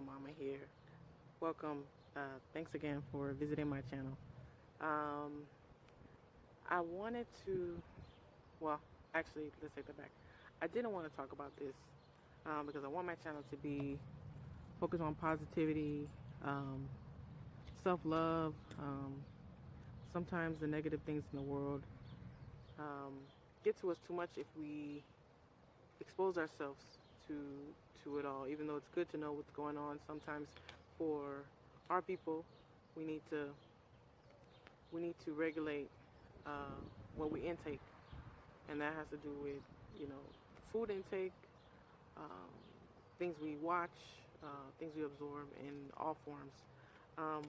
Mama here. Welcome. Thanks again for visiting my channel. Um, I wanted to, well, actually, let's take that back. I didn't want to talk about this because I want my channel to be focused on positivity, self love, sometimes the negative things in the world get to us too much if we expose ourselves to it all. Even though it's good to know what's going on, sometimes for our people, we need to regulate what we intake, and that has to do with food intake, um, things we watch, things we absorb in all forms. Um,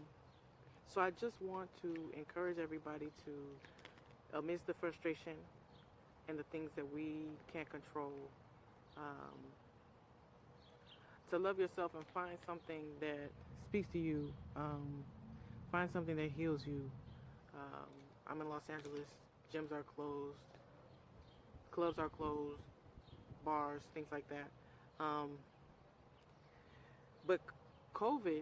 so I just want to encourage everybody to, amidst the frustration and the things that we can't control, um, to love yourself and find something that speaks to you. Find something that heals you. Um, I'm in Los Angeles. Gyms are closed. Clubs are closed. Bars, things like that. Um, but COVID,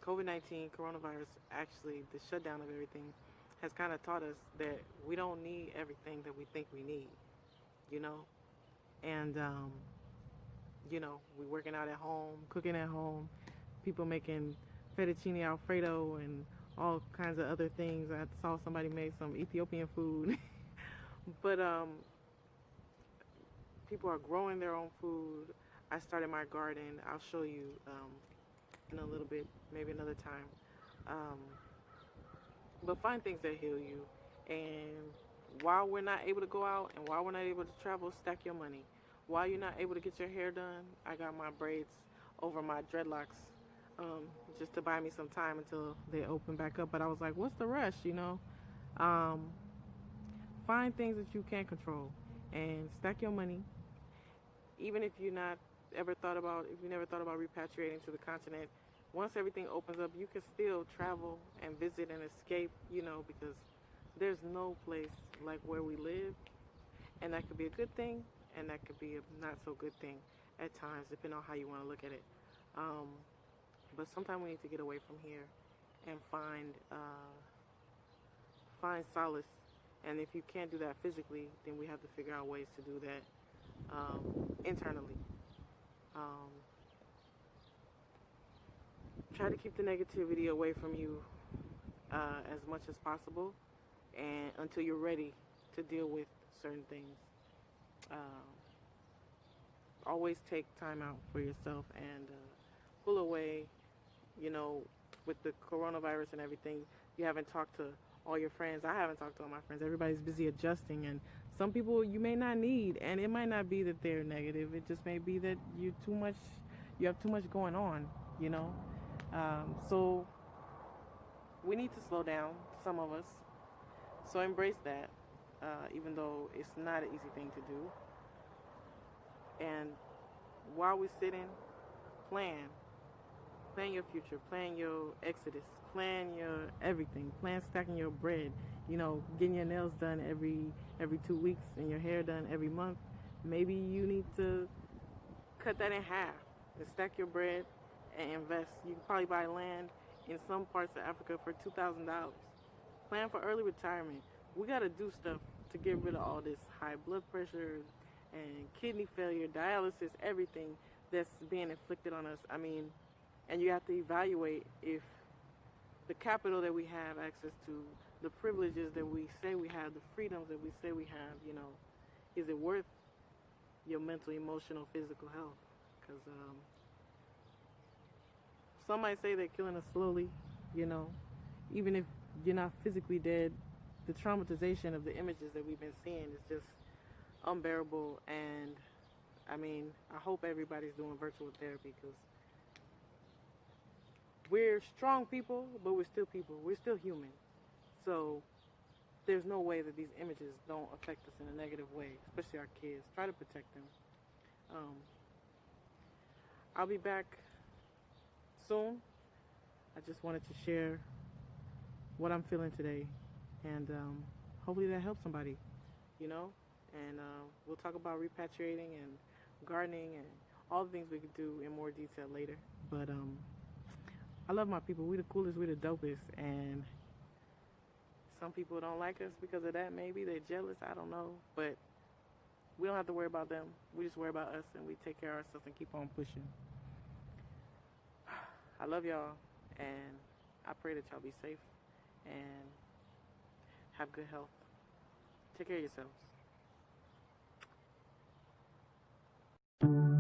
COVID-19, coronavirus, actually, the shutdown of everything has kind of taught us that we don't need everything that we think we need, you know? And, we working out at home, cooking at home, people making fettuccine alfredo and all kinds of other things. I saw somebody made some Ethiopian food. But people are growing their own food. I started my garden. I'll show you in a little bit, maybe another time. Um, but find things that heal you. And while we're not able to go out and while we're not able to travel, stack your money. While you're not able to get your hair done, I got my braids over my dreadlocks just to buy me some time until they open back up. But I was like, what's the rush? Um, find things that you can control and stack your money. Even if you're not ever thought about, if you never thought about repatriating to the continent, once everything opens up, you can still travel and visit and escape, because there's no place like where we live. And that could be a good thing, and that could be a not so good thing at times, depending on how you want to look at it. Um, but sometimes we need to get away from here and find solace. And if you can't do that physically, then we have to figure out ways to do that internally. Um, try to keep the negativity away from you as much as possible, and until you're ready to deal with certain things. Um, always take time out for yourself and pull away. With the coronavirus and everything, you haven't talked to all your friends. I haven't talked to all my friends. Everybody's busy adjusting, and some people you may not need, and it might not be that they're negative. It just may be that you have too much going on, you know. So we need to slow down, some of us. So embrace that, even though it's not an easy thing to do. And while we're sitting, plan your future, plan your exodus, plan your everything, plan stacking your bread, getting your nails done every 2 weeks and your hair done every month. Maybe you need to cut that in half and stack your bread and invest. You can probably buy land in some parts of Africa for $2,000. Plan for early retirement. We got to do stuff to get rid of all this high blood pressure and kidney failure, dialysis, everything that's being inflicted on us. And you have to evaluate if the capital that we have access to, the privileges that we say we have, the freedoms that we say we have, is it worth your mental, emotional, physical health? Because some might say they're killing us slowly, even if you're not physically dead. The traumatization of the images that we've been seeing is just unbearable. And I hope everybody's doing virtual therapy, because we're strong people, but we're still people. We're still human. So there's no way that these images don't affect us in a negative way, especially our kids. Try to protect them. I'll be back soon. I just wanted to share what I'm feeling today, and hopefully that helps somebody, And we'll talk about repatriating and gardening and all the things we could do in more detail later. But I love my people. We the coolest, we the dopest, and some people don't like us because of that. Maybe they're jealous. I don't know, but we don't have to worry about them. We just worry about us, and we take care of ourselves and keep on pushing. I love y'all, and I pray that y'all be safe and have good health. Take care of yourselves.